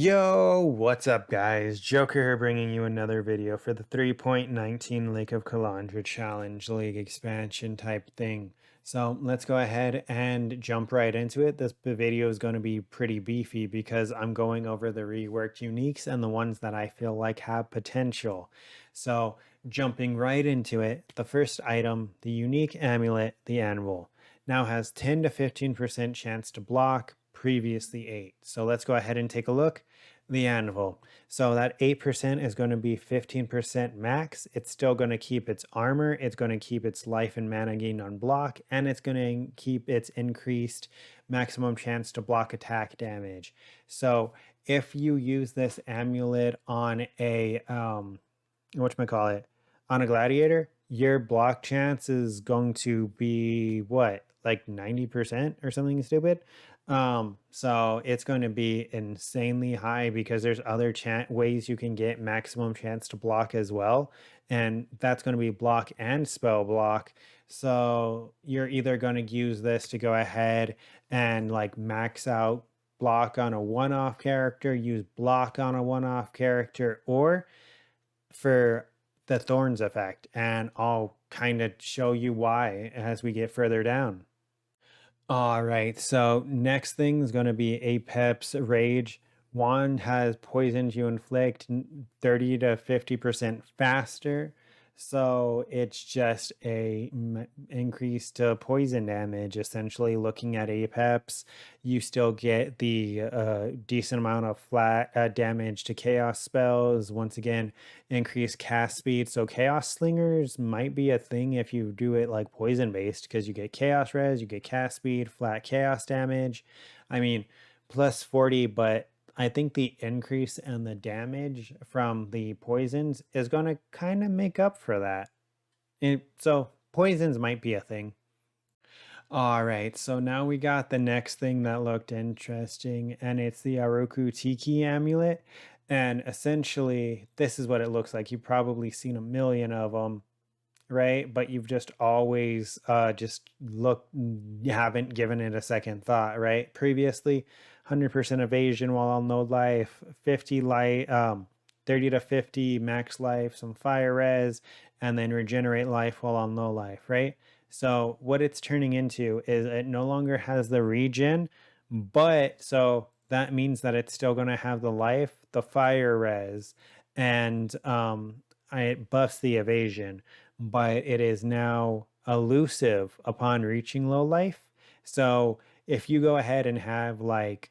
Yo, what's up guys? Joker here bringing you another video for the 3.19 Lake of Kalandra Challenge League expansion type thing. So let's go ahead and jump right into it. This video is going to be pretty beefy because I'm going over the reworked uniques and the ones that I feel like have potential. So jumping right into it, the first item, the unique amulet, the anvil, now has 10 to 15% chance to block, previously 8. So let's go ahead and take a look. The anvil. So that 8% is going to be 15% max. It's still going to keep its armor. It's going to keep its life and mana gain on block. And it's going to keep its increased maximum chance to block attack damage. So if you use this amulet on a, whatchamacallit, on a gladiator, your block chance is going to be what? Like 90% or something stupid. So it's going to be insanely high because there's other ways you can get maximum chance to block as well. And that's going to be block and spell block. So you're either going to use this to go ahead and like max out block on a one-off character, use block on a one-off character, or for the thorns effect. And I'll kind of show you why as we get further down. All right, so next thing is going to be a Peps Rage. Wand has poisoned you inflict 30 to 50% faster. So it's just a increase to poison damage. Essentially, looking at Apeps, you still get the decent amount of flat damage to chaos spells. Once again, increased cast speed. So chaos slingers might be a thing if you do it like poison based, because you get chaos res, you get cast speed, flat chaos damage. I mean, plus 40, but I think the increase in the damage from the poisons is going to kind of make up for that. So poisons might be a thing. All right, so now we got the next thing that looked interesting, and it's the Aruku Tiki amulet. And essentially, this is what it looks like. You've probably seen a million of them, right? But you've just always you haven't given it a second thought, right? Previously, 100% evasion while on low life, 50 light, 30 to 50 max life, some fire res, and then regenerate life while on low life, right? So what it's turning into is it no longer has the regen, but so that means that it's still going to have the life, the fire res, and it buffs the evasion, but it is now elusive upon reaching low life. So if you go ahead and have like,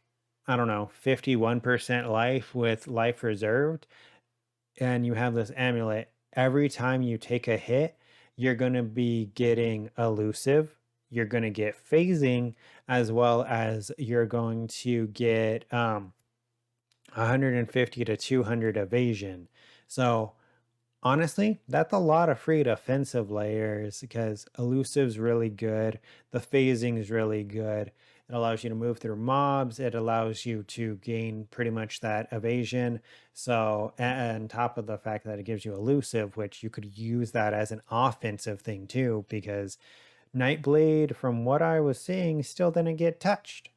I don't know, 51% life with life reserved, and you have this amulet, every time you take a hit, you're going to be getting elusive, you're going to get phasing, as well as you're going to get 150 to 200 evasion. So honestly, that's a lot of free defensive layers because elusive's really good. The phasing is really good. It allows you to move through mobs. It allows you to gain pretty much that evasion. So, and on top of the fact that it gives you elusive, which you could use that as an offensive thing too, because Nightblade, from what I was seeing, still didn't get touched.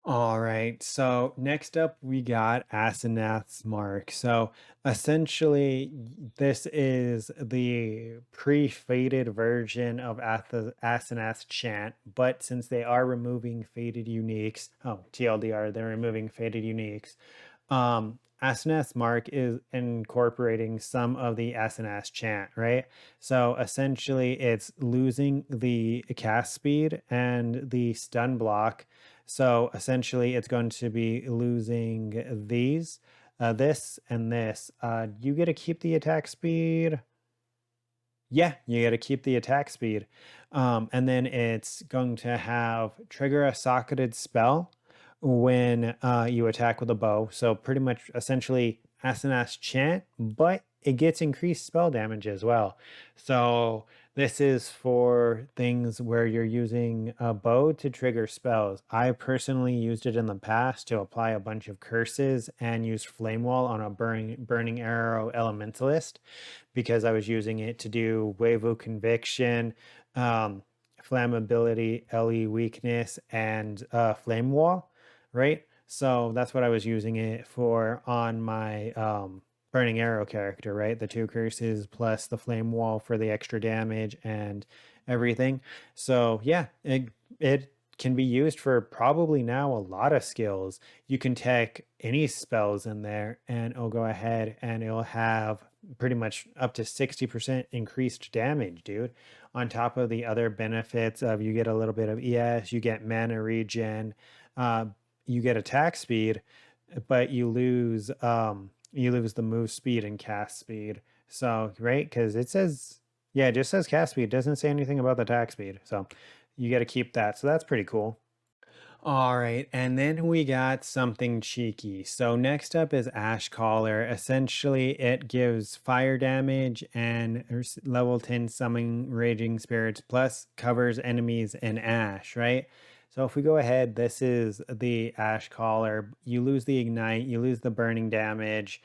All right, so next up we got Sns Mark. So essentially, this is the pre-faded version of Asenath's chant, but since they are removing faded uniques, oh, TLDR, they're removing faded uniques. Sns Mark is incorporating some of the Asenath chant, right? So essentially, it's losing the cast speed and the stun block. So essentially, it's going to be losing these, this, and this. You get to keep the attack speed. Yeah, you got to keep the attack speed. And then it's going to have trigger a socketed spell when you attack with a bow. So pretty much essentially Asenath's chant, but it gets increased spell damage as well. So this is for things where you're using a bow to trigger spells. I personally used it in the past to apply a bunch of curses and use Flame Wall on a burning arrow elementalist because I was using it to do Waivu Conviction, flammability, LE weakness, and flame wall, right? So that's what I was using it for on my Burning Arrow character, right? The 2 curses plus the Flame Wall for the extra damage and everything. So yeah, it can be used for probably now a lot of skills. You can take any spells in there and it'll go ahead and it'll have pretty much up to 60% increased damage, dude. On top of the other benefits of you get a little bit of ES, you get mana regen, uh, you get attack speed, but you lose the move speed and cast speed. So, right? Because it says, yeah, it just says cast speed. It doesn't say anything about the attack speed. So you got to keep that. So that's pretty cool. All right, and then we got something cheeky. So next up is Ash Collar. Essentially, it gives fire damage and level 10 summon raging spirits plus covers enemies in ash, right? So if we go ahead, this is the Ash Collar. You lose the ignite, you lose the burning damage,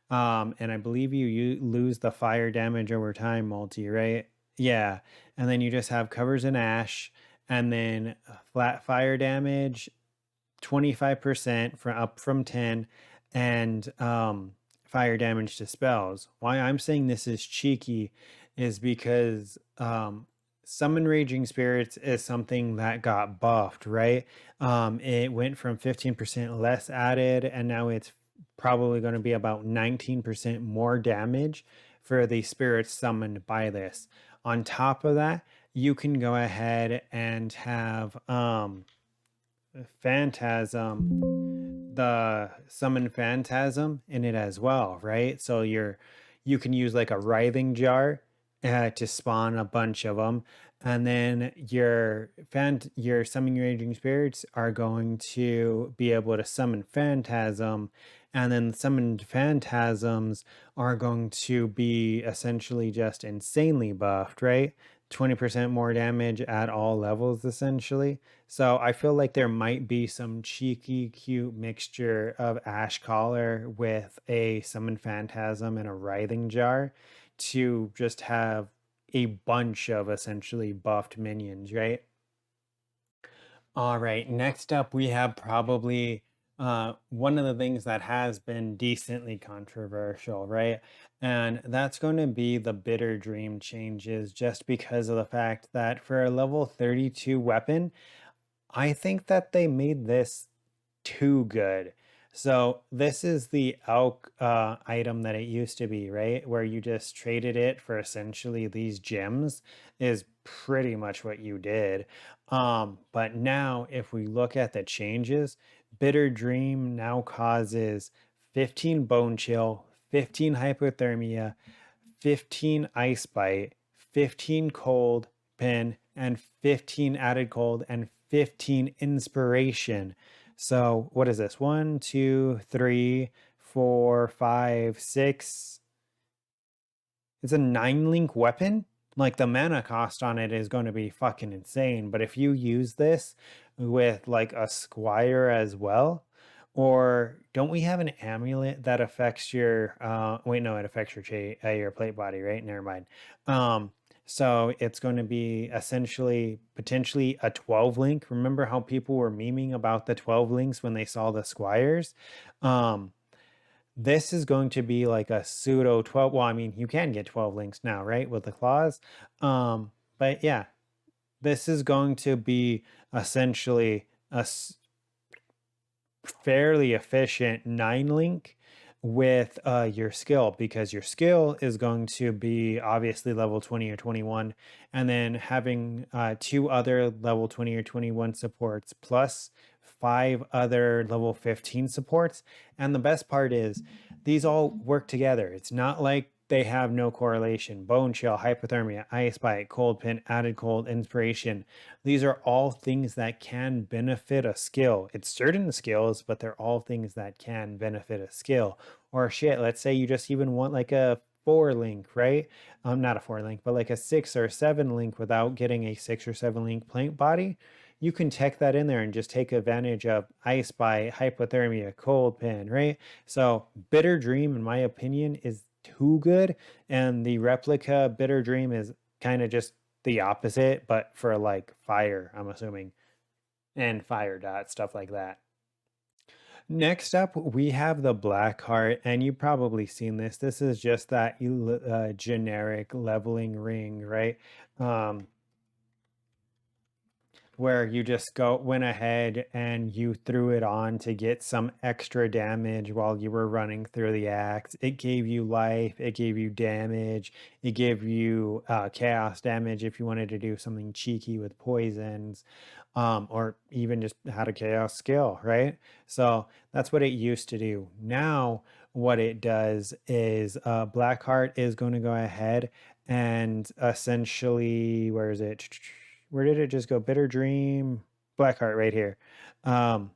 and I believe you lose the fire damage over time multi, right? Yeah, and then you just have covers in ash and then flat fire damage 25% from up from 10 and fire damage to spells. Why I'm saying this is cheeky is because summon raging spirits is something that got buffed, right? It went from 15% less added and now it's probably going to be about 19% more damage for the spirits summoned by this. On top of that, you can go ahead and have Phantasm, the summon Phantasm in it as well, right? So you can use like a writhing jar to spawn a bunch of them, and then your summoning raging spirits are going to be able to summon Phantasm, and then summoned Phantasms are going to be essentially just insanely buffed, right? 20% more damage at all levels essentially. So I feel like there might be some cheeky, cute mixture of Ash Collar with a Summon Phantasm and a Writhing Jar to just have a bunch of essentially buffed minions, right? All right, next up we have probably one of the things that has been decently controversial, right? And that's going to be the Bitter Dream changes, just because of the fact that for a level 32 weapon, I think that they made this too good. So this is the elk item that it used to be, right? Where you just traded it for essentially these gems is pretty much what you did. But now if we look at the changes, Bitter Dream now causes 15 bone chill, 15 hypothermia, 15 ice bite, 15 cold pin, and 15 added cold, and 15 inspiration. So what is this? 1, 2, 3, 4, 5, 6. It's a 9 link weapon. Like the mana cost on it is going to be fucking insane. But if you use this with like a squire as well, or don't we have an amulet that affects your wait, no, it affects your plate body, right? Never mind. So it's going to be essentially potentially a 12 link. Remember how people were memeing about the 12 links when they saw the squires? This is going to be like a pseudo 12. Well, I mean, you can get 12 links now, right? With the claws. But yeah, this is going to be essentially a fairly efficient 9 link with your skill, because your skill is going to be obviously level 20 or 21, and then having 2 other level 20 or 21 supports plus 5 other level 15 supports. And the best part is these all work together. It's not like they have no correlation. Bone chill, hypothermia, ice bite, cold pin, added cold, inspiration. These are all things that can benefit a skill. It's certain skills, but they're all things that can benefit a skill. Or shit, let's say you just even want like a 4 link, right? Not a 4 link, but like a 6 or 7 link without getting a 6 or 7 link plate body. You can tech that in there and just take advantage of ice bite, hypothermia, cold pin, right? So Bitter Dream, in my opinion, is too good, and the replica Bitter Dream is kind of just the opposite, but for like fire, I'm assuming, and fire dot stuff like that. Next up, we have the Black Heart, and you've probably seen this. This is just that generic leveling ring, right? Um, where you just went ahead and you threw it on to get some extra damage while you were running through the axe. It gave you life, it gave you damage, it gave you chaos damage if you wanted to do something cheeky with poisons, or even just had a chaos skill, right? So that's what it used to do. Now what it does is Blackheart is going to go ahead and essentially, where is it? Where did it just go? Bitter Dream, Blackheart right here. Um,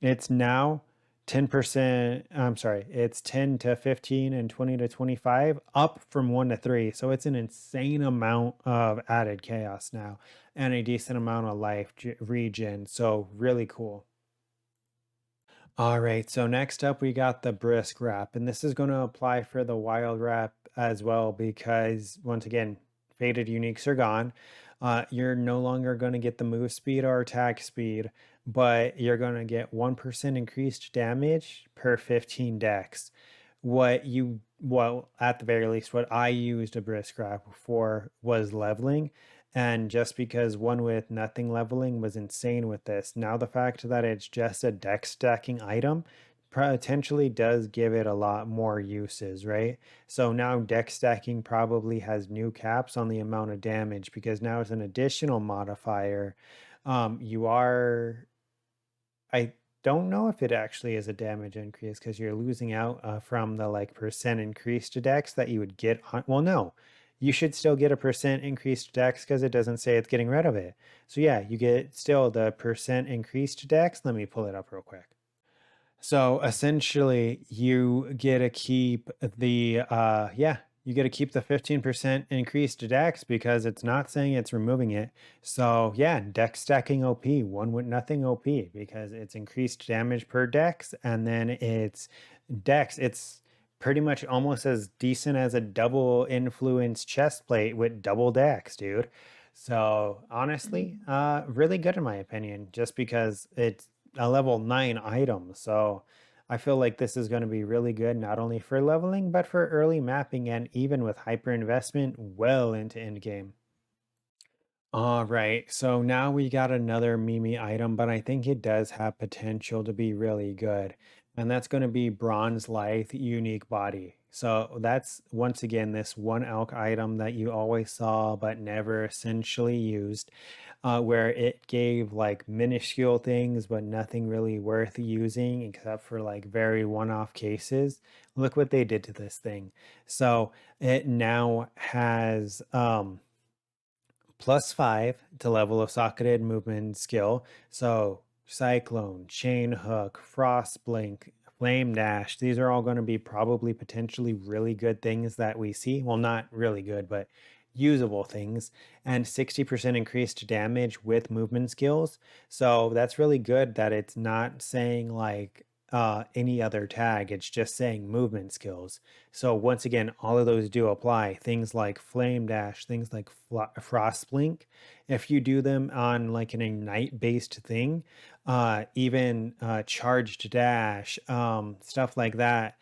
it's now 10%. I'm sorry, it's 10 to 15 and 20 to 25, up from 1 to 3. So it's an insane amount of added chaos now and a decent amount of life regen. So really cool. All right, so next up we got the Brisk Wrap, and this is going to apply for the Wild Wrap as well because, once again, faded uniques are gone. You're no longer going to get the move speed or attack speed, but you're going to get 1% increased damage per 15 dex. Well, at the very least, what I used a Brisk Wrap for was leveling. And just because one with nothing leveling was insane with this, now the fact that it's just a deck stacking item potentially does give it a lot more uses, right? So now deck stacking probably has new caps on the amount of damage because now it's an additional modifier. You are I don't know if it actually is a damage increase because you're losing out from the like percent increase to dex that you would get on. Well, no, you should still get a percent increase to dex because it doesn't say it's getting rid of it. So yeah, you get still the percent increase to dex. Let me pull it up real quick. So essentially, you get to keep you get to keep the 15% increase to dex because it's not saying it's removing it. So yeah, dex stacking OP, one with nothing OP because it's increased damage per dex, and then it's dex. It's pretty much almost as decent as a double influence chest plate with double dex, dude. So honestly, really good in my opinion, just because it's a level 9 item. So I feel like this is going to be really good, not only for leveling, but for early mapping and even with hyper investment well into end game. All right, so now we got another Mimi item, but I think it does have potential to be really good. And that's going to be Bronze Lithe Unique Body. So that's once again this one elk item that you always saw but never essentially used, where it gave like minuscule things but nothing really worth using except for like very one-off cases. Look what they did to this thing. So it now has +5 to level of socketed movement skill. So Cyclone, Chain Hook, Frost Blink, Flame Dash, these are all going to be probably potentially really good things that we see. Well, not really good, but usable things. And 60% increased damage with movement skills. So that's really good that it's not saying like any other tag, it's just saying movement skills. So once again, all of those do apply. Things like Flame Dash, things like Frost Blink. If you do them on like an Ignite based thing, even Charged Dash, stuff like that,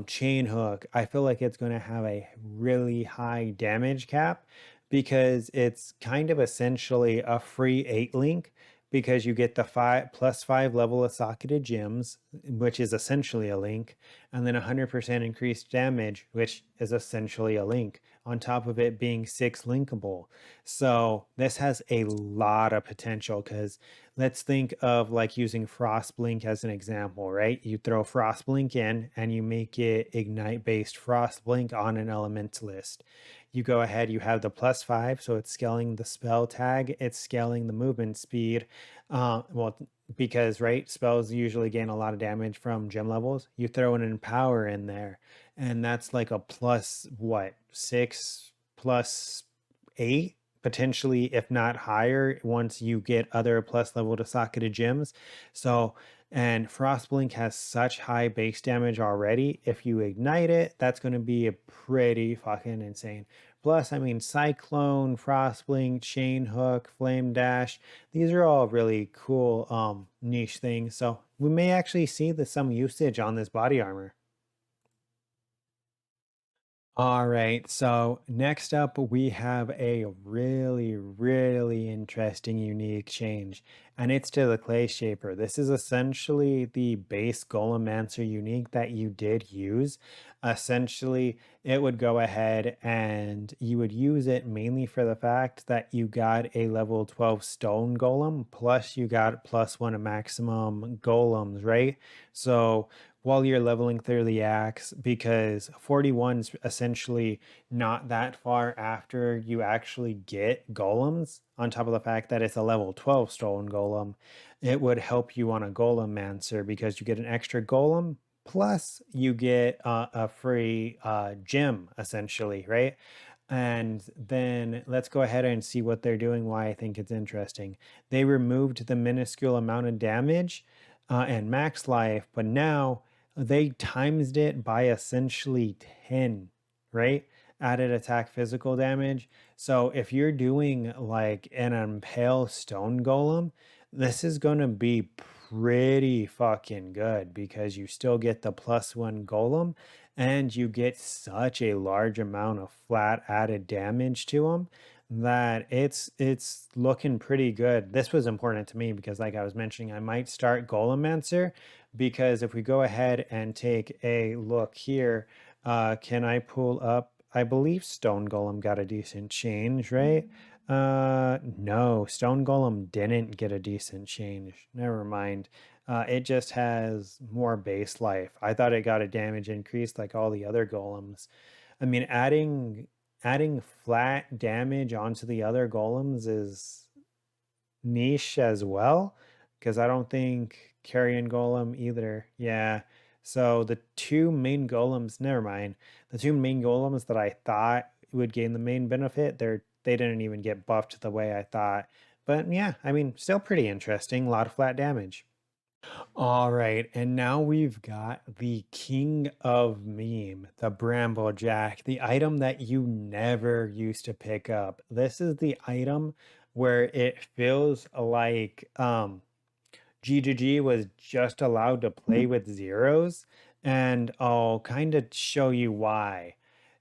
Chain Hook, I feel like it's going to have a really high damage cap because it's kind of essentially a free 8 link because you get the 5 + 5 level of socketed gems, which is essentially a link, and then 100% increased damage, which is essentially a link, on top of it being 6 linkable. So this has a lot of potential because let's think of like using Frost Blink as an example, right? You throw Frost Blink in and you make it Ignite based Frost Blink on an Elementalist. You go ahead, you have the +5, so it's scaling the spell tag, it's scaling the movement speed. Well, because right, spells usually gain a lot of damage from gem levels. You throw an Empower in there, and that's like a plus what, 6 +8, potentially, if not higher, once you get other plus level to socketed gems. So, and Frostblink has such high base damage already. If you ignite it, that's going to be a pretty fucking insane. Plus, I mean, Cyclone, Frostblink, Chain Hook, Flame Dash, these are all really cool niche things. So we may actually see some usage on this body armor. All right, so next up we have a really, really interesting, unique change, and it's to the Clay Shaper. This is essentially the base Golemancer unique that you did use. Essentially, it would go ahead and you would use it mainly for the fact that you got a level 12 stone golem, plus you got +1 maximum golems, right? So while you're leveling through the axe, because 41's essentially not that far after you actually get golems, on top of the fact that it's a level 12 stone golem, it would help you on a golemancer because you get an extra golem, plus you get a free gem, essentially, right? And then let's go ahead and see what they're doing, why I think it's interesting. They removed the minuscule amount of damage and max life, but now they times it by essentially 10, right? Added attack physical damage. So if you're doing like an impale stone golem, this is going to be pretty fucking good because you still get the +1 golem and you get such a large amount of flat added damage to them that it's looking pretty good. This was important to me because like I was mentioning, I might start Golemancer because if we go ahead and take a look here, can I pull up? I believe Stone Golem got a decent change, right? No, Stone Golem didn't get a decent change. Never mind. It just has more base life. I thought it got a damage increase like all the other golems. I mean, adding flat damage onto the other golems is niche as well, because I don't think carrion golem either. Yeah. So the two main golems, never mind. The two main golems that I thought would gain the main benefit, they didn't even get buffed the way I thought. But yeah, I mean, still pretty interesting. A lot of flat damage. All right, and now we've got the king of meme, the Bramble Jack, the item that you never used to pick up. This is the item where it feels like G2G was just allowed to play with zeros, and I'll kind of show you why.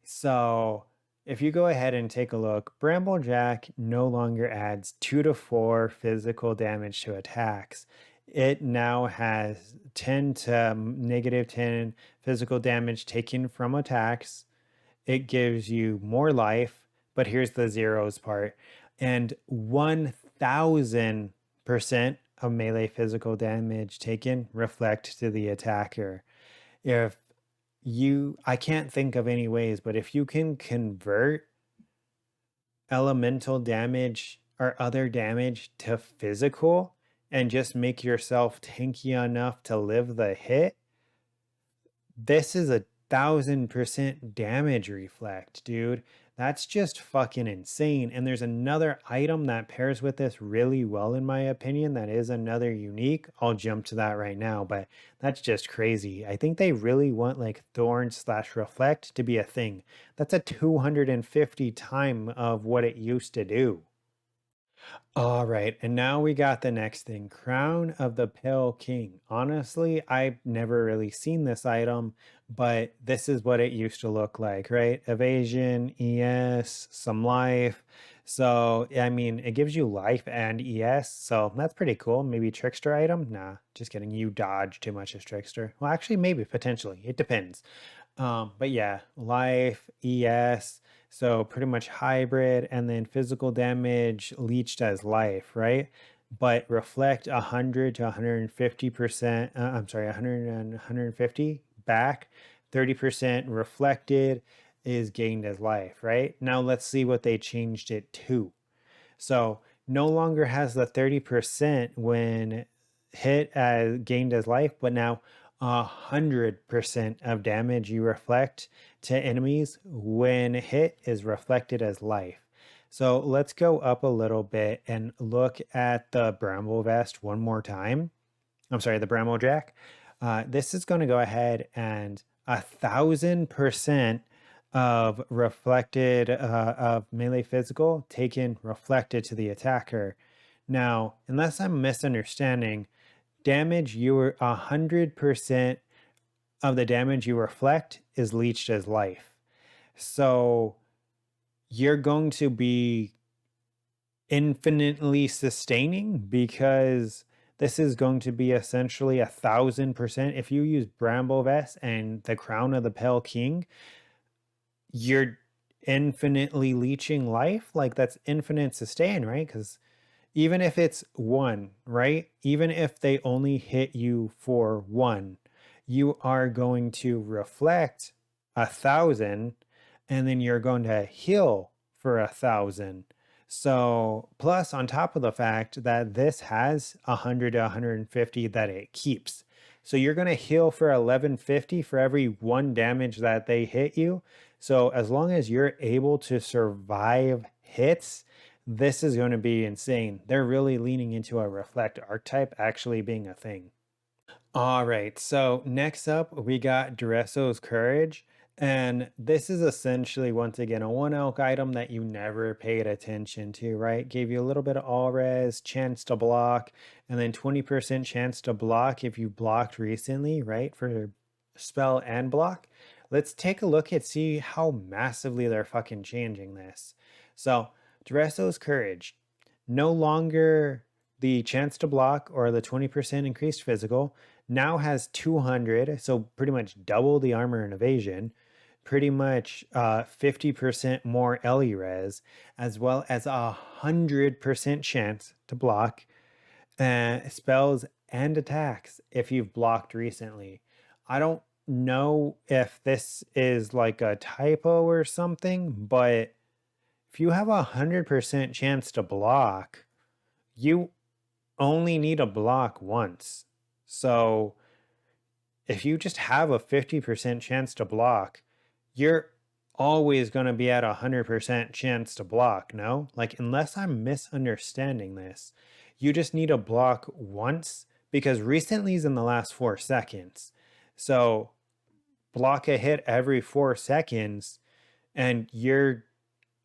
So, if you go ahead and take a look, Bramble Jack no longer adds 2 to 4 physical damage to attacks. It now has 10 to -10 physical damage taken from attacks. It gives you more life, but here's the zeros part. And 1000% of melee physical damage taken reflect to the attacker. If I can't think of any ways, but if you can convert elemental damage or other damage to physical and just make yourself tanky enough to live the hit, this is 1000% damage reflect, dude. That's just fucking insane. And there's another item that pairs with this really well, in my opinion, that is another unique. I'll jump to that right now, but that's just crazy. I think they really want like Thorn/Reflect to be a thing. That's a 250 time of what it used to do. All right, and now we got the next thing, Crown of the Pale King. Honestly, I've never really seen this item, but this is what it used to look like, right? Evasion, ES, some life. So, I mean, it gives you life and ES, so that's pretty cool. Maybe trickster item? Nah, just kidding. You dodge too much as trickster. Well, actually, maybe potentially. It depends. But yeah, life, ES, so pretty much hybrid, and then physical damage leached as life, right? But reflect 100 to 150%, I'm sorry, 100 and 150 back, 30% reflected is gained as life, right? Now let's see what they changed it to. So no longer has the 30% when hit as gained as life, but now 100% of damage you reflect to enemies when hit is reflected as life. So let's go up a little bit and look at the Bramble Vest one more time. I'm sorry, the Bramble Jack. This is going to go ahead and 1000% of reflected of melee physical taken reflected to the attacker. Now, unless I'm misunderstanding, damage you were 100% of the damage you reflect is leached as life. So you're going to be infinitely sustaining because this is going to be essentially 1,000%. If you use Bramble Vest and the Crown of the Pale King, you're infinitely leeching life. Like that's infinite sustain, right? Because even if it's one, right? Even if they only hit you for one, you are going to reflect 1,000 and then you're going to heal for 1,000. So, plus on top of the fact that this has 100 to 150 that it keeps. So you're going to heal for 1150 for every one damage that they hit you. So as long as you're able to survive hits, this is going to be insane. They're really leaning into a reflect archetype actually being a thing. All right, so next up we got Dressos Courage. And this is essentially, once again, a one elk item that you never paid attention to, right? Gave you a little bit of all res, chance to block, and then 20% chance to block if you blocked recently, right? For spell and block. Let's take a look at see how massively they're fucking changing this. So, Dressos Courage, no longer the chance to block or the 20% increased physical, now has 200, so pretty much double the armor and evasion, pretty much 50% more LE res, as well as 100% chance to block spells and attacks if you've blocked recently. I don't know if this is like a typo or something, but if you have 100% chance to block, you only need a block once. So if you just have a 50% chance to block, you're always going to be at a 100% chance to block, no? Like, unless I'm misunderstanding this, you just need to block once because recently is in the last 4 seconds. So block a hit every 4 seconds and you're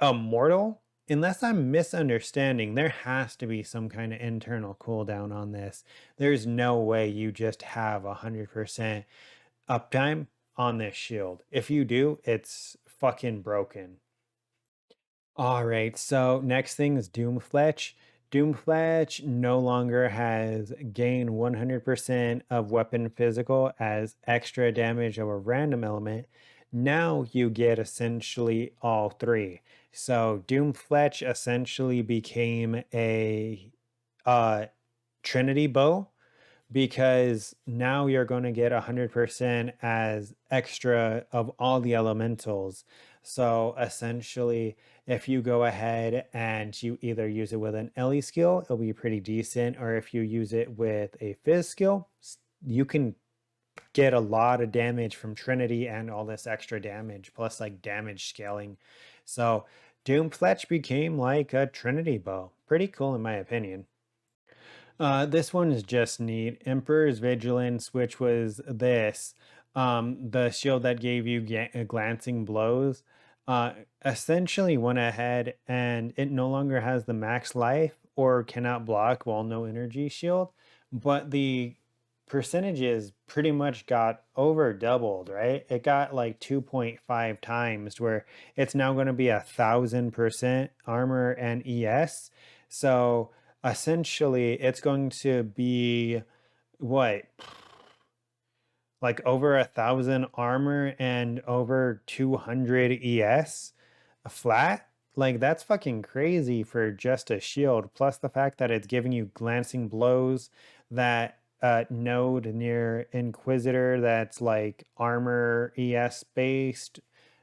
immortal. Unless I'm misunderstanding, there has to be some kind of internal cooldown on this. There's no way you just have 100% uptime on this shield. If you do, it's fucking broken. All right, so next thing is Doom Fletch. Doom Fletch no longer has gain 100% of weapon physical as extra damage of a random element. Now you get essentially all three. So Doom Fletch essentially became a Trinity bow because now you're going to get 100% as extra of all the elementals. So essentially, if you go ahead and you either use it with an LE skill, it'll be pretty decent, or if you use it with a Fizz skill, you can get a lot of damage from Trinity and all this extra damage, plus like damage scaling. So Doom Fletch became like a Trinity bow. Pretty cool in my opinion. This one is just neat. Emperor's Vigilance, which was this, the shield that gave you glancing blows, essentially went ahead and it no longer has the max life or cannot block while no energy shield, but the percentages pretty much got over doubled, right? It got like 2.5 times where it's now going to be 1,000% armor and ES. So essentially it's going to be what, like over 1,000 armor and over 200 ES flat. Like that's fucking crazy for just a shield, plus the fact that it's giving you glancing blows, that node near Inquisitor that's like armor ES based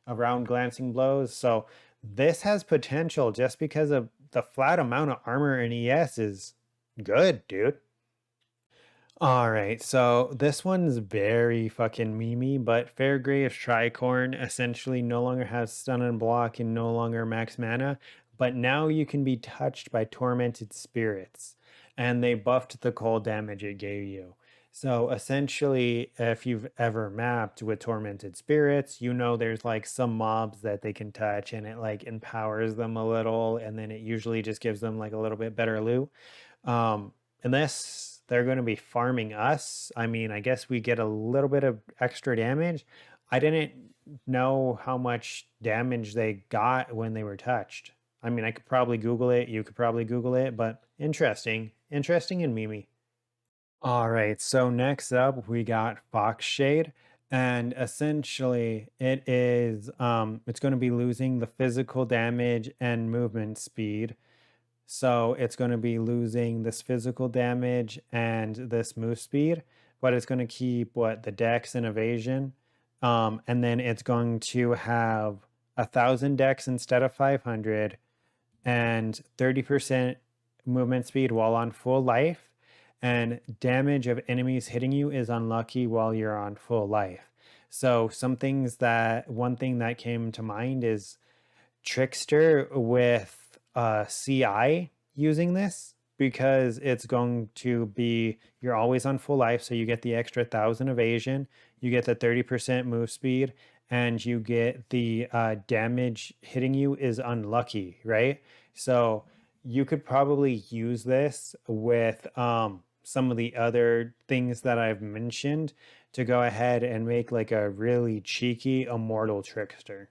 around glancing blows. So this has potential just because of the flat amount of armor in ES is good, dude. All right, so this one's very fucking memey, but Fairgrave's Tricorn essentially no longer has stun and block and no longer max mana, but now you can be touched by tormented spirits, and they buffed the cold damage it gave you. So essentially, if you've ever mapped with tormented spirits, you know there's like some mobs that they can touch and it like empowers them a little, and then it usually just gives them like a little bit better loot. And this they're going to be farming us. I mean, I guess we get a little bit of extra damage. I didn't know how much damage they got when they were touched. I mean, I could probably Google it. You could probably Google it, but interesting. Interesting and Mimi. All right, so next up we got Fox Shade, and essentially it is it's going to be losing the physical damage and movement speed. So it's going to be losing this physical damage and this move speed, but it's going to keep what the dex and evasion. And then it's going to have 1,000 dex instead of 500 and 30% movement speed while on full life. And damage of enemies hitting you is unlucky while you're on full life. So one thing that came to mind is Trickster with CI using this, because it's going to be, you're always on full life, so you get the extra 1,000 evasion, you get the 30% move speed, and you get the damage hitting you is unlucky, right? So you could probably use this with some of the other things that I've mentioned to go ahead and make like a really cheeky immortal trickster.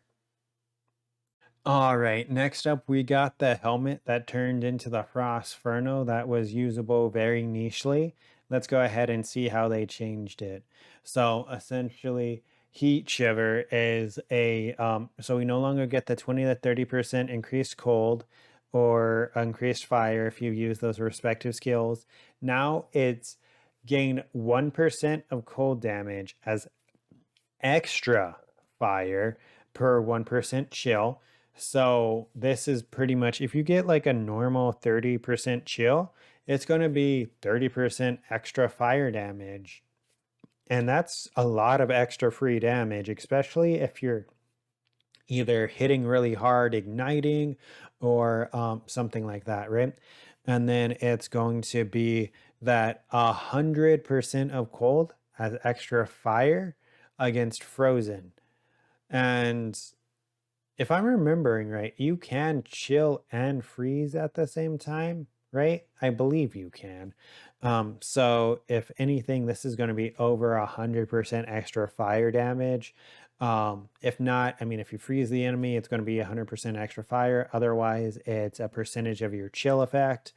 All right, next up we got the helmet that turned into the Frost Khrono that was usable very nichely. Let's go ahead and see how they changed it. So essentially, Heat Shiver is so we no longer get the 20 to 30% increased cold or increased fire if you use those respective skills. Now it's gain 1% of cold damage as extra fire per 1% chill. So this is pretty much, if you get like a normal 30% chill, it's going to be 30% extra fire damage. And that's a lot of extra free damage, especially if you're either hitting really hard, igniting, or something like that, right? And then it's going to be that 100% of cold as extra fire against frozen. And if I'm remembering right, you can chill and freeze at the same time, right? I believe you can. So if anything, this is going to be over 100% extra fire damage. If not, I mean, if you freeze the enemy, it's going to be 100% extra fire. Otherwise, it's a percentage of your chill effect.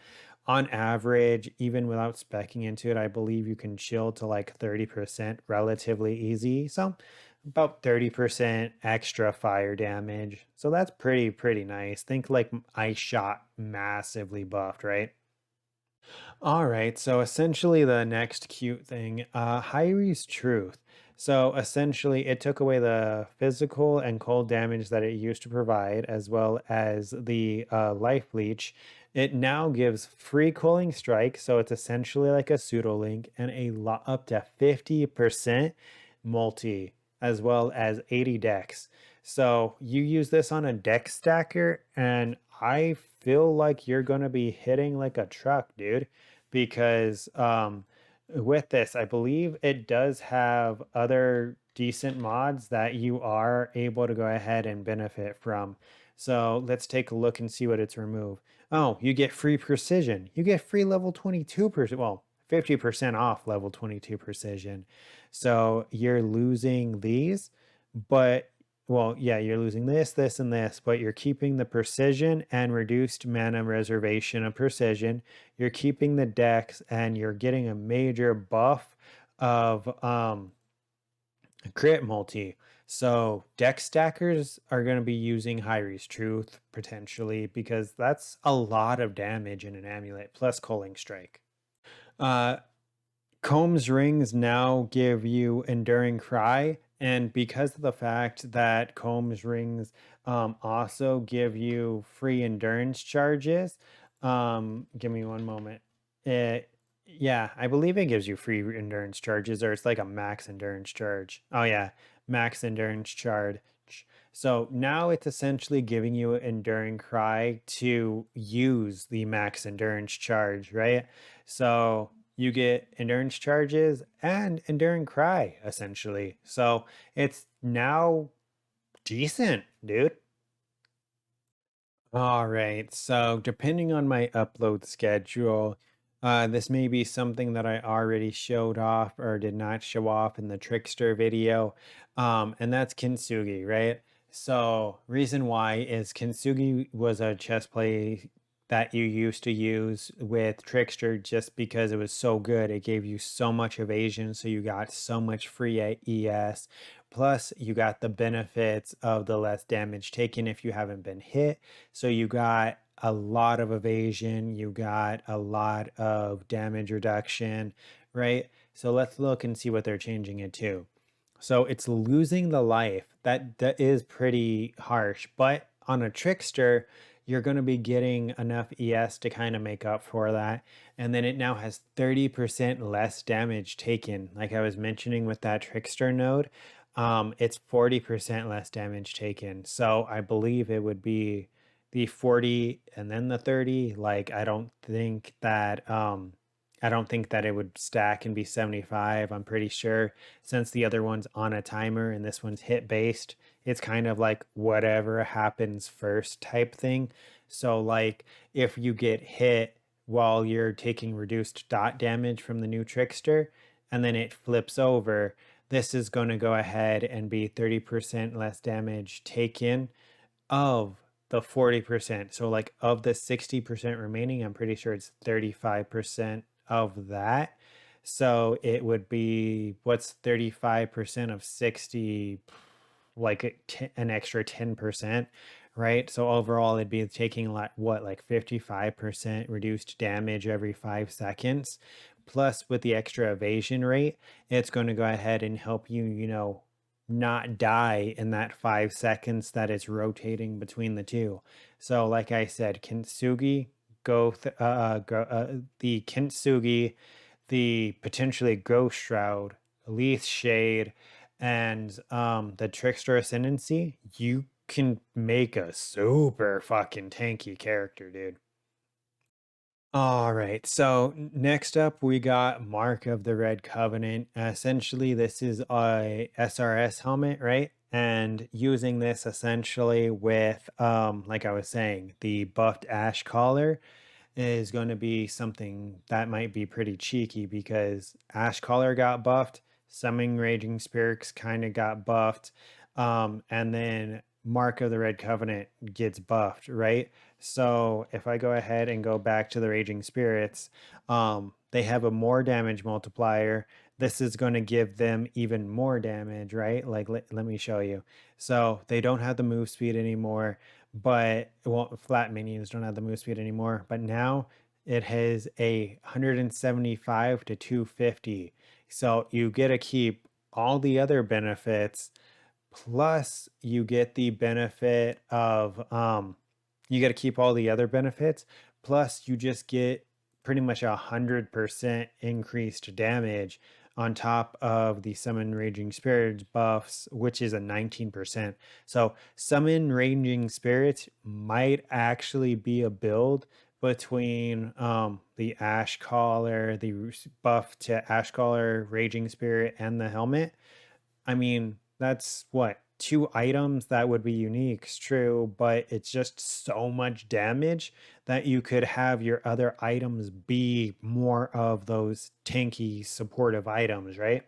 On average, even without specking into it, I believe you can chill to like 30% relatively easy. So about 30% extra fire damage. So that's pretty nice. Think like Ice Shot massively buffed, right? All right, so essentially the next cute thing, Hyri's Truth. So essentially it took away the physical and cold damage that it used to provide, as well as the life leech. It now gives free cooling strike, so it's essentially like a pseudo link, and up to 50% multi, as well as 80 dex. So you use this on a dex stacker, and I feel like you're gonna be hitting like a truck, dude, because with this, I believe it does have other decent mods that you are able to go ahead and benefit from. So let's take a look and see what it's removed. Oh, you get free precision. You get free level 22%. Well, 50% off level 22 precision. So you're losing these, but well, yeah, you're losing this, and this, but you're keeping the precision and reduced mana reservation of precision. You're keeping the dex, and you're getting a major buff of crit multi. So dex stackers are going to be using Hyri's Truth potentially, because that's a lot of damage in an amulet plus Culling Strike. Uh, Combs rings now give you Enduring Cry, and because of the fact that Combs rings also give you free endurance charges, give me one moment. Yeah, I believe it gives you free endurance charges, or it's like a max endurance charge. Oh yeah, max endurance charge. So now it's essentially giving you Enduring Cry to use the max endurance charge, right? So you get endurance charges and Enduring Cry essentially. So it's now decent, dude. All right. So depending on my upload schedule, This may be something that I already showed off or did not show off in the Trickster video, and that's Kintsugi, right? So, reason why is Kintsugi was a chess play that you used to use with Trickster just because it was so good. It gave you so much evasion, so you got so much free ES. Plus, you got the benefits of the less damage taken if you haven't been hit. So, you got a lot of evasion, you got a lot of damage reduction, right? So let's look and see what they're changing it to. So it's losing the life. That is pretty harsh, but on a trickster, you're going to be getting enough ES to kind of make up for that. And then it now has 30% less damage taken. Like I was mentioning with that trickster node, it's 40% less damage taken. So I believe it would be the 40 and then the 30. Like I don't think that it would stack and be 75. I'm pretty sure since the other one's on a timer and this one's hit based, it's kind of like whatever happens first type thing. So like if you get hit while you're taking reduced dot damage from the new trickster and then it flips over, this is going to go ahead and be 30% less damage taken of the 40%. So like of the 60% remaining, I'm pretty sure it's 35% of that. So it would be what's 35% of 60, like an extra 10%, right? So overall it'd be taking like what, like 55% reduced damage every 5 seconds. Plus with the extra evasion rate, it's going to go ahead and help you, not die in that 5 seconds that it's rotating between the two. So, like I said, Kintsugi, the Kintsugi, the potentially Ghost Shroud, Leith Shade, and the Trickster Ascendancy, you can make a super fucking tanky character, dude. All right. So next up, we got Mark of the Red Covenant. Essentially, this is a SRS helmet, right? And using this essentially with, like I was saying, the buffed ash collar is going to be something that might be pretty cheeky because ash collar got buffed, summoning raging spirits kind of got buffed, and then Mark of the Red Covenant gets buffed, right? So if I go ahead and go back to the Raging Spirits, they have a more damage multiplier. This is going to give them even more damage, right? Like, let me show you. So they don't have the move speed anymore, but well, flat minions don't have the move speed anymore. But now it has a 175 to 250. So you get to keep all the other benefits, plus you get the benefit of you got to keep all the other benefits, plus you just get pretty much 100% increased damage on top of the summon raging spirits buffs, which is a 19%. So summon raging spirits might actually be a build between the ash collar, the buff to ash collar, raging spirit, and the helmet. I mean, that's what, two items that would be unique, it's true, but it's just so much damage that you could have your other items be more of those tanky supportive items, right?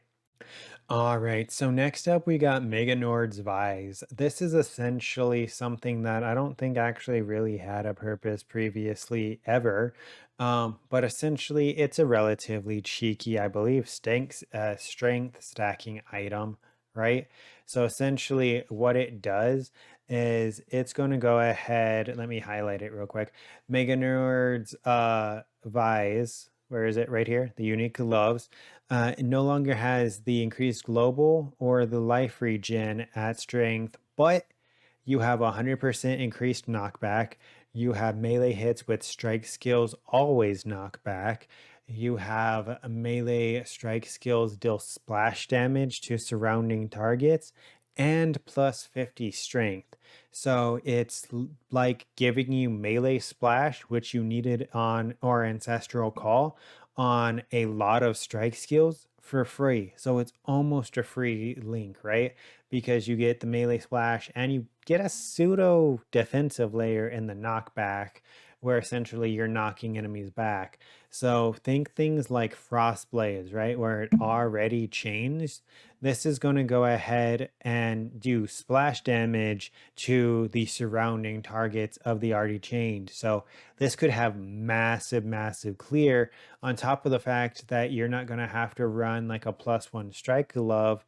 All right, so next up we got Meganord's Vise. This is essentially something that I don't think actually really had a purpose previously ever, but essentially it's a relatively cheeky, I believe, strength stacking item, right? So essentially what it does is it's going to go ahead, let me highlight it real quick. Meganord's Vise, where is it? Right here, the unique gloves. It no longer has the increased global or the life regen at strength, but you have 100% increased knockback. You have melee hits with strike skills always knock back. You have melee strike skills deal splash damage to surrounding targets and plus 50 strength. So it's like giving you melee splash, which you needed on or ancestral call on a lot of strike skills for free. So it's almost a free link, right? Because you get the melee splash and you get a pseudo defensive layer in the knockback, where essentially you're knocking enemies back. So think things like Frost Blaze, right? Where it already changed. This is going to go ahead and do splash damage to the surrounding targets of the already chained. So this could have massive, massive clear on top of the fact that you're not going to have to run like a +1 strike glove.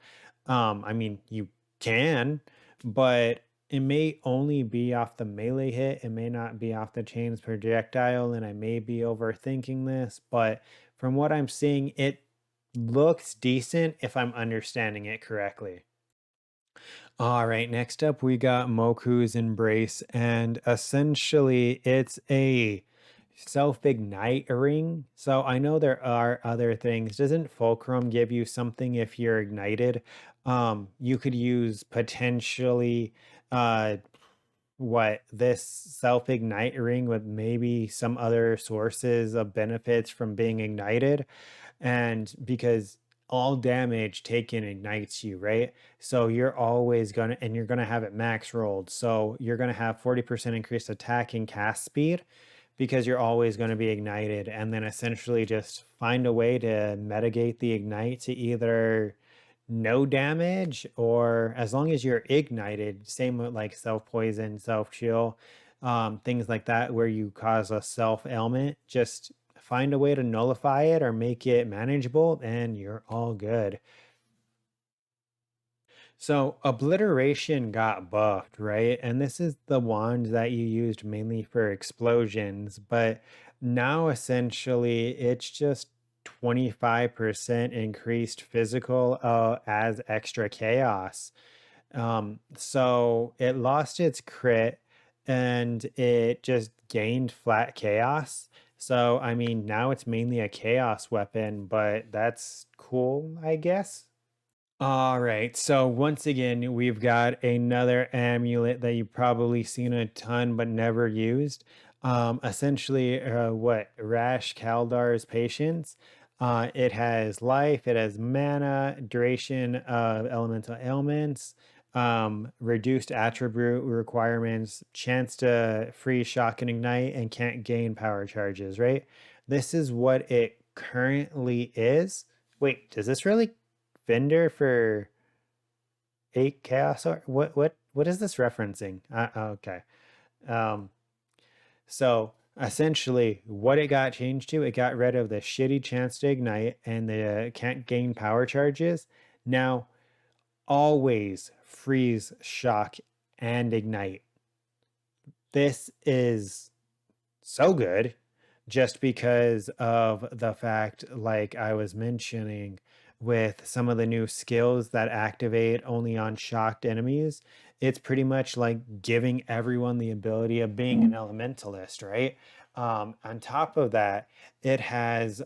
I mean, you can, but it may only be off the melee hit. It may not be off the chains projectile, and I may be overthinking this, but from what I'm seeing, it looks decent if I'm understanding it correctly. All right, next up we got Moku's Embrace, and essentially it's a self-ignite ring. So I know there are other things. Doesn't Fulcrum give you something if you're ignited? You could use potentially uh what this self-ignite ring with maybe some other sources of benefits from being ignited, and because all damage taken ignites you, right? So you're always gonna, and you're gonna have it max rolled, so you're gonna have 40% increased attack and cast speed because you're always going to be ignited, and then essentially just find a way to mitigate the ignite to either no damage, or as long as you're ignited, same with like self poison, self chill, things like that where you cause a self ailment, just find a way to nullify it or make it manageable and you're all good. So obliteration got buffed, right? And this is the wand that you used mainly for explosions, but now essentially it's just 25% increased physical as extra chaos. So it lost its crit and it just gained flat chaos. So I mean, now it's mainly a chaos weapon, but that's cool, I guess. All right. So once again, we've got another amulet that you've probably seen a ton but never used. Essentially, what Rash Kaldar's Patience. It has life, it has mana, duration of elemental ailments, reduced attribute requirements, chance to freeze, shock, and ignite, and can't gain power charges, right? This is what it currently is. Wait, does this really Fender for 8 chaos or what is this referencing? Okay. Um so essentially what it got changed to, it got rid of the shitty chance to ignite and the can't gain power charges. Now always freeze, shock, and ignite. This is so good just because of the fact, like I was mentioning, with some of the new skills that activate only on shocked enemies. It's pretty much like giving everyone the ability of being an elementalist, right? On top of that, it has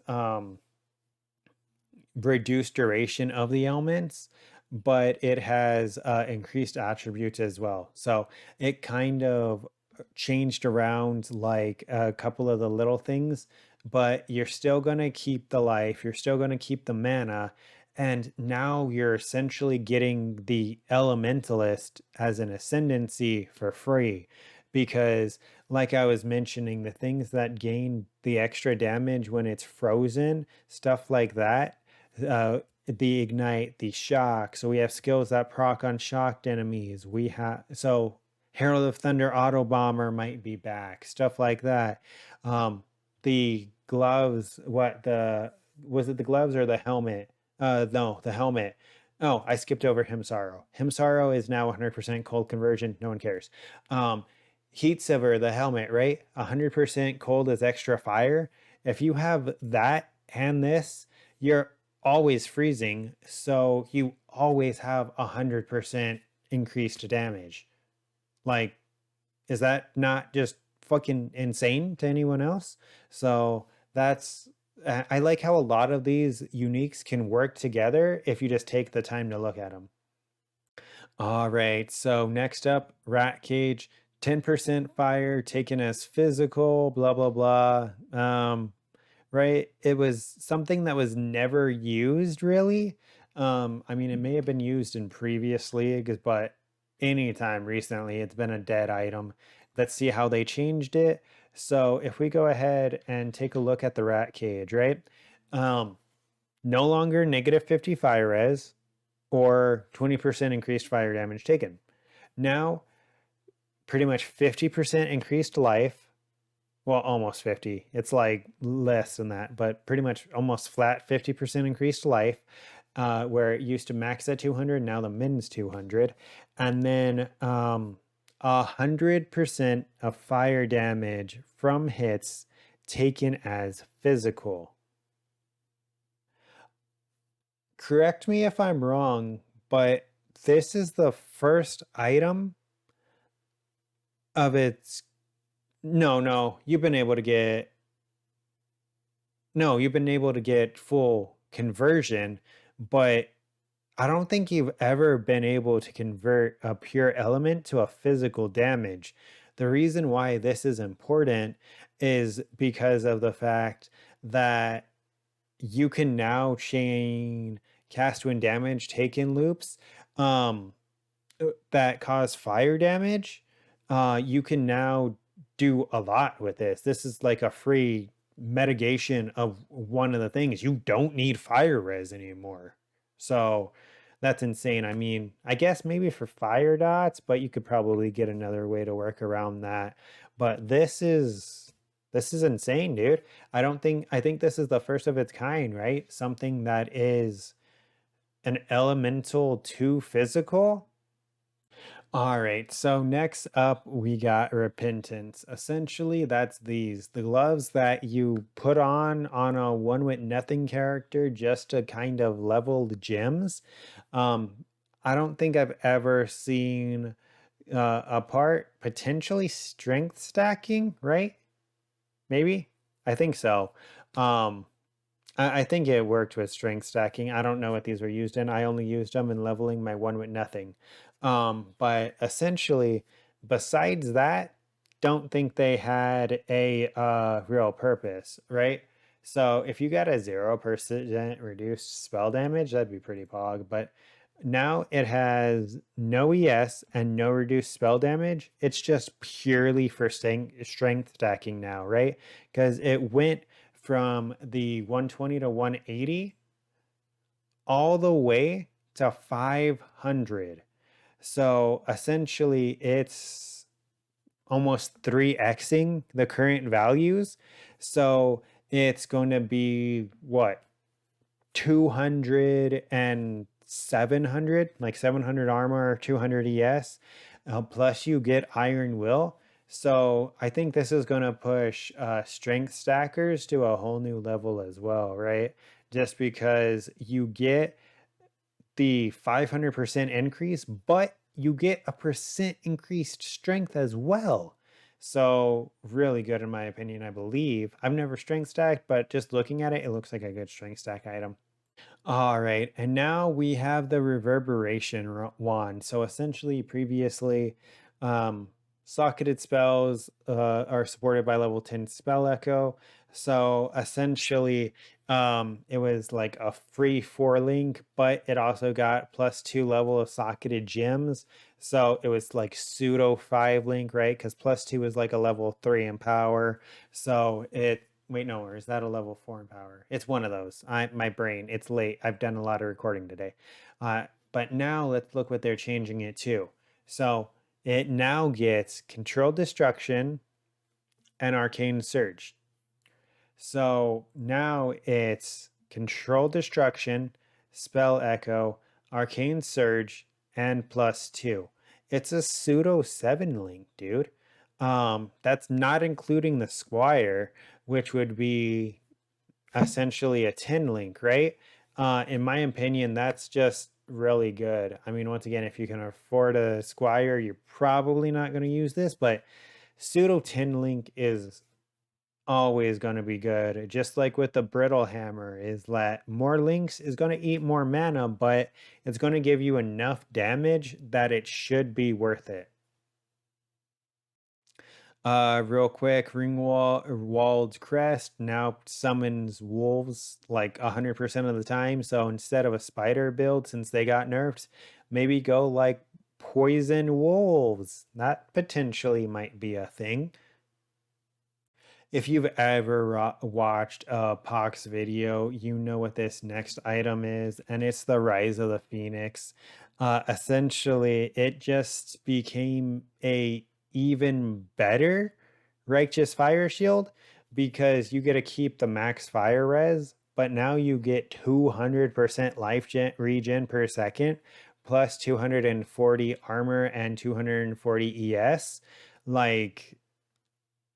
reduced duration of the elements, but it has increased attributes as well. So it kind of changed around like a couple of the little things, but you're still going to keep the life, you're still going to keep the mana, and now you're essentially getting the elementalist as an ascendancy for free. Because, like I was mentioning, the things that gain the extra damage when it's frozen, stuff like that, the ignite, the shock. So we have skills that proc on shocked enemies. We have so Herald of Thunder Auto Bomber might be back, stuff like that. The gloves, what the was it the gloves or the helmet? No, the helmet. Oh, I skipped over Himsaro. Himsaro is now 100% cold conversion. No one cares. Heat Siver, the helmet, right? 100% cold is extra fire. If you have that and this, you're always freezing, so you always have 100% increased damage. Like, is that not just fucking insane to anyone else? So that's I like how a lot of these uniques can work together if you just take the time to look at them. All right, so next up, Rat Cage, 10% fire taken as physical, blah blah blah. Right? It was something that was never used really. I mean, it may have been used in previous leagues, but anytime recently, it's been a dead item. Let's see how they changed it. So if we go ahead and take a look at the rat cage, right? No longer negative 50 fire res or 20% increased fire damage taken. Now, pretty much 50% increased life. Well, almost 50. It's like less than that, but pretty much almost flat 50% increased life, where it used to max at 200. Now the min's 200. And then 100% of fire damage from hits taken as physical. Correct me if I'm wrong, but this is the first item of its. No, you've been able to get. No, you've been able to get full conversion, but I don't think you've ever been able to convert a pure element to a physical damage. The reason why this is important is because of the fact that you can now chain cast when damage taken loops um, that cause fire damage. You can now do a lot with this. This is like a free mitigation of one of the things. You don't need fire res anymore. So that's insane. I mean, I guess maybe for fire dots, but you could probably get another way to work around that. But this is insane, dude. I think this is the first of its kind, right? Something that is an elemental to physical. All right, so next up we got repentance. Essentially, that's the gloves that you put on a one with nothing character just to kind of level the gems. I don't think I've ever seen a part potentially strength stacking, right? Maybe? I think so. Um, I think it worked with strength stacking. I don't know what these were used in. I only used them in leveling my one with nothing. But essentially, besides that, don't think they had a real purpose, right? So if you got a 0% reduced spell damage, that'd be pretty pog. But now it has no ES and no reduced spell damage. It's just purely for strength stacking now, right? Because it went from the 120 to 180 all the way to 500. So essentially, it's almost 3xing the current values. So it's going to be what, 200 and 700, like 700 armor, 200 ES, plus you get Iron Will. So I think this is going to push strength stackers to a whole new level as well, right? Just because you get the 500% increase, but you get a percent increased strength as well. So really good in my opinion, I believe. I've never strength stacked, but just looking at it, it looks like a good strength stack item. All right, and now we have the reverberation wand. So essentially, previously, um, socketed spells are supported by level 10 spell echo. So essentially, it was like a free 4 link, but it also got +2 level of socketed gems. So it was like pseudo 5 link, right? Because +2 is like a level 3 in power. So it Wait, no, or is that a level 4 in power? It's one of those. My brain, it's late. I've done a lot of recording today. But now let's look what they're changing it to. So it now gets Controlled Destruction and Arcane Surge. So now it's Controlled Destruction, Spell Echo, Arcane Surge, and +2. It's a pseudo 7 link, dude. That's not including the Squire, which would be essentially a 10 link, right? In my opinion, that's just really good. I mean, once again, if you can afford a Squire, you're probably not going to use this, but pseudo 10 link is always going to be good. Just like with the brittle hammer, is that more links is going to eat more mana, but it's going to give you enough damage that it should be worth it. Real quick, Ringwall's Crest now summons wolves like 100% of the time. So instead of a spider build, since they got nerfed, maybe go like poison wolves. That potentially might be a thing. If you've ever watched a Pox video, you know what this next item is, and it's the Rise of the Phoenix. Essentially, it just became a even better Righteous Fire Shield because you get to keep the max fire res, but now you get 200% regen per second, plus 240 armor and 240 ES. Like,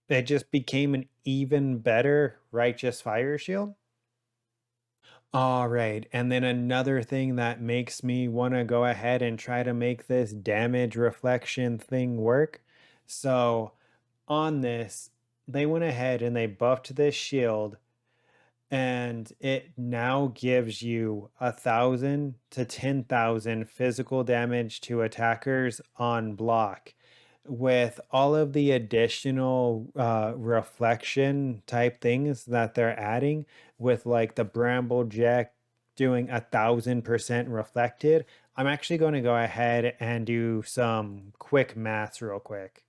it just became an even better Righteous Fire Shield. All right, and then another thing that makes me want to go ahead and try to make this damage reflection thing work. So on this, they went ahead and they buffed this shield, and it now gives you 1,000 to 10,000 physical damage to attackers on block, with all of the additional reflection type things that they're adding, with like the Bramble Jack doing 1,000% reflected. I'm actually going to go ahead and do some quick maths real quick.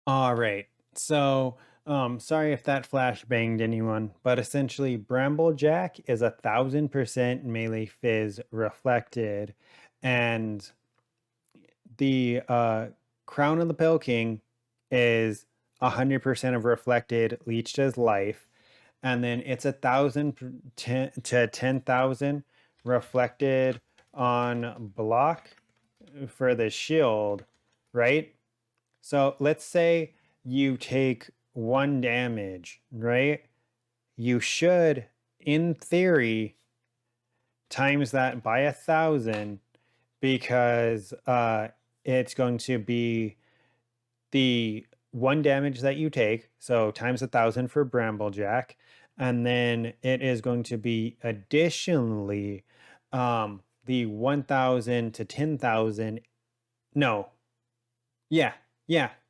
All right. So, sorry if that flash banged anyone, but essentially, Bramble Jack is 1,000% melee fizz reflected, and the Crown of the Pale King is 100% of reflected leached as life, and then it's 1,000 to 10,000 reflected on block for the shield, right? So let's say you take 1 damage, right? You should, in theory, times that by 1,000, because it's going to be the 1 damage that you take, so times 1,000 for Bramble Jack, and then it is going to be additionally the 1,000 to 10,000. No, yeah,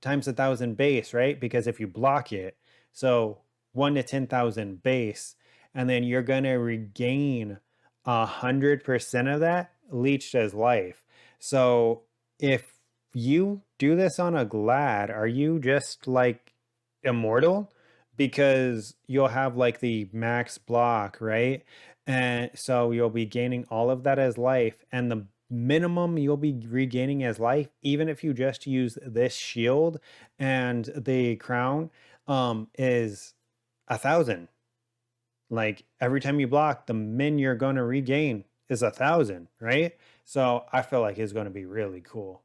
times 1,000 base, right? Because if you block it, so 1 to 10,000 base, and then you're gonna regain 100% of that leached as life. So if you do this on a Glad, are you just like immortal? Because you'll have like the max block, right? And so you'll be gaining all of that as life, and the minimum you'll be regaining as life, even if you just use this shield and the crown, is 1,000. Like every time you block, the min you're going to regain is 1,000, right? So I feel like it's going to be really cool.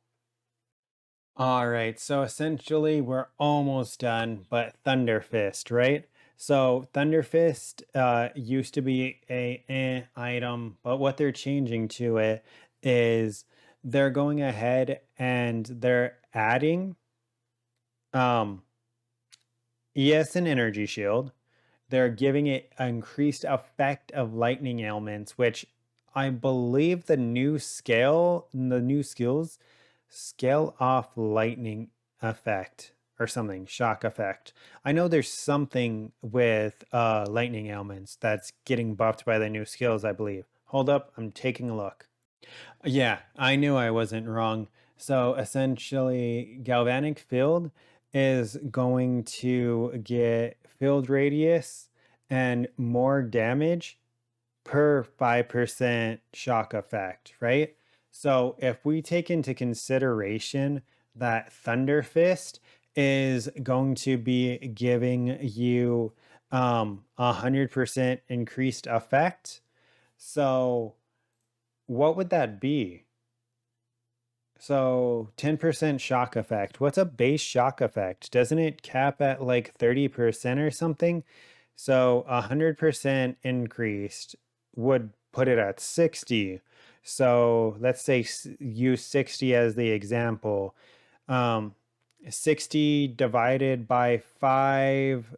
All right, so essentially we're almost done, but Thunder Fist, right? So Thunder Fist used to be a item, but what they're changing to it is they're going ahead and they're adding um ES and Energy Shield. They're giving it increased effect of lightning ailments, which I believe the new skills scale off lightning effect or something, shock effect. I know there's something with lightning ailments that's getting buffed by the new skills, I believe. Hold up, I'm taking a look. Yeah, I knew I wasn't wrong. So essentially, Galvanic Field is going to get field radius and more damage per 5% shock effect, right? So if we take into consideration that Thunder Fist is going to be giving you 100% increased effect, so what would that be? So 10% shock effect. What's a base shock effect? Doesn't it cap at like 30% or something? So 100% increased would put it at 60. So let's say use 60 as the example. Um, 60 divided by 5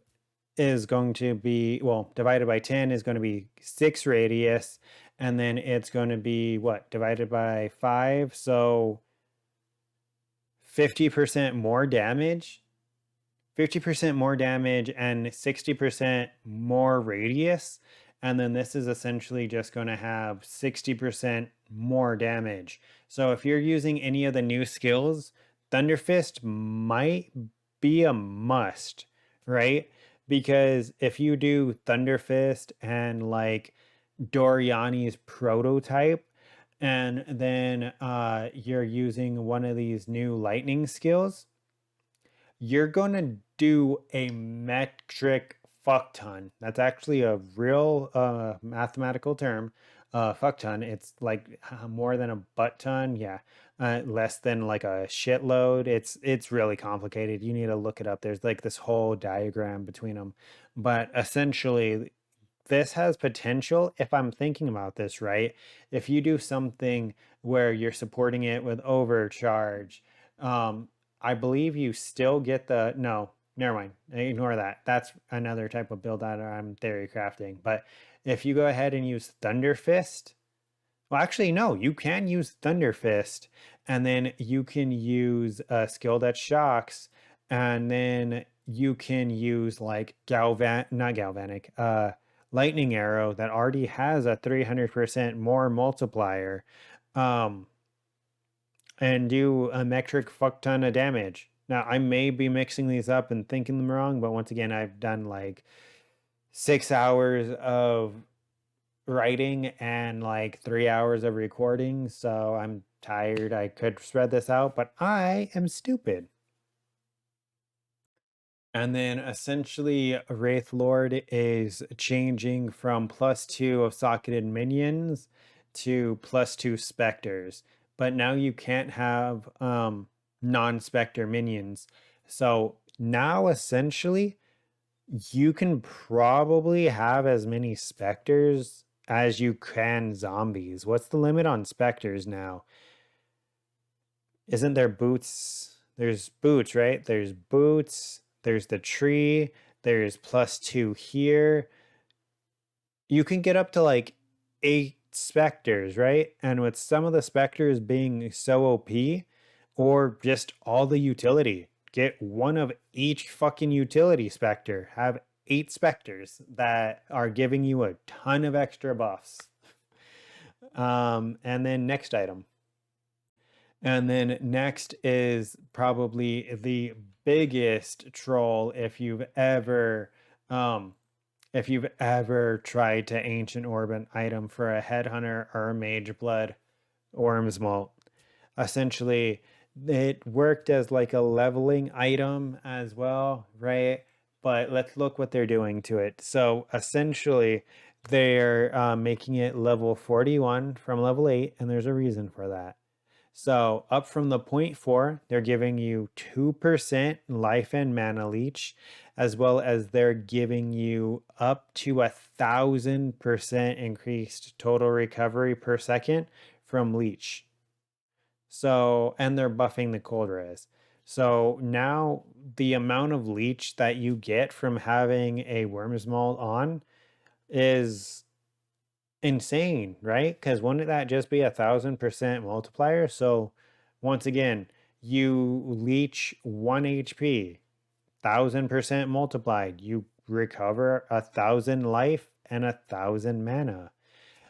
is going to be, well, divided by 10 is going to be 6 radius. And then it's going to be what? Divided by 5. So 50% more damage. 50% more damage and 60% more radius. And then this is essentially just going to have 60% more damage. So if you're using any of the new skills, Thunder Fist might be a must, right? because if you do Thunder Fist and like Doriani's prototype, and then you're using one of these new lightning skills, you're gonna do a metric fuck ton. That's actually a real mathematical term. Fuck ton. It's like more than a butt ton. Yeah, less than like a shitload. It's really complicated. You need to look it up. There's like this whole diagram between them, but essentially this has potential if I'm thinking about this right. If you do something where you're supporting it with overcharge, um, I believe you still get the no, never mind. Ignore that. That's another type of build that I'm theory crafting. But if you go ahead and use Thunder Fist, well, actually, no, you can use Thunder Fist, and then you can use a skill that shocks, and then you can use like not galvanic, lightning arrow that already has a 300% more multiplier, um, and do a metric fuck ton of damage. Now, I may be mixing these up and thinking them wrong, but once again, I've done like 6 hours of writing and like 3 hours of recording, so I'm tired. I could spread this out, but I am stupid. And then essentially, Wraith Lord is changing from +2 of socketed minions to +2 specters. But now you can't have non-specter minions. So now essentially, you can probably have as many specters as you can zombies. What's the limit on specters now? Isn't there boots? There's boots, right? There's boots. There's the tree. There's +2 here. You can get up to like 8 specters, right? And with some of the specters being so OP, or just all the utility, get one of each fucking utility specter. Have 8 specters that are giving you a ton of extra buffs. And then next item. And then next is probably the biggest troll if you've ever tried to ancient orb an item for a headhunter or a mage blood Worm's Malt. Essentially, it worked as like a leveling item as well, right? But let's look what they're doing to it. So essentially, they're making it level 41 from level 8, and there's a reason for that. So up from the 0.4, they're giving you 2% life and mana leech, as well as they're giving you up to 1,000% increased total recovery per second from leech. So, and they're buffing the cold res. So now the amount of leech that you get from having a Worm's Maul on is insane, right? Because wouldn't that just be 1,000% multiplier? So once again, you leech 1 HP, 1,000% multiplied. You recover 1,000 life and 1,000 mana.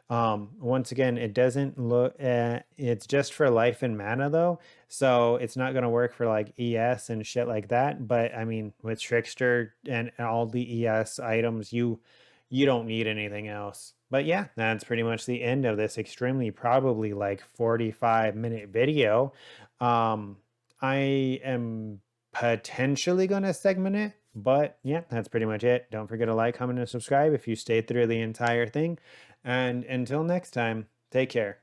Once again, it doesn't look, it's just for life and mana though. So it's not going to work for like ES and shit like that. But I mean, with Trickster and all the ES items, you don't need anything else. But yeah, that's pretty much the end of this extremely probably like 45-minute video. I am potentially going to segment it, but yeah, that's pretty much it. Don't forget to like, comment, and subscribe if you stayed through the entire thing. And until next time, take care.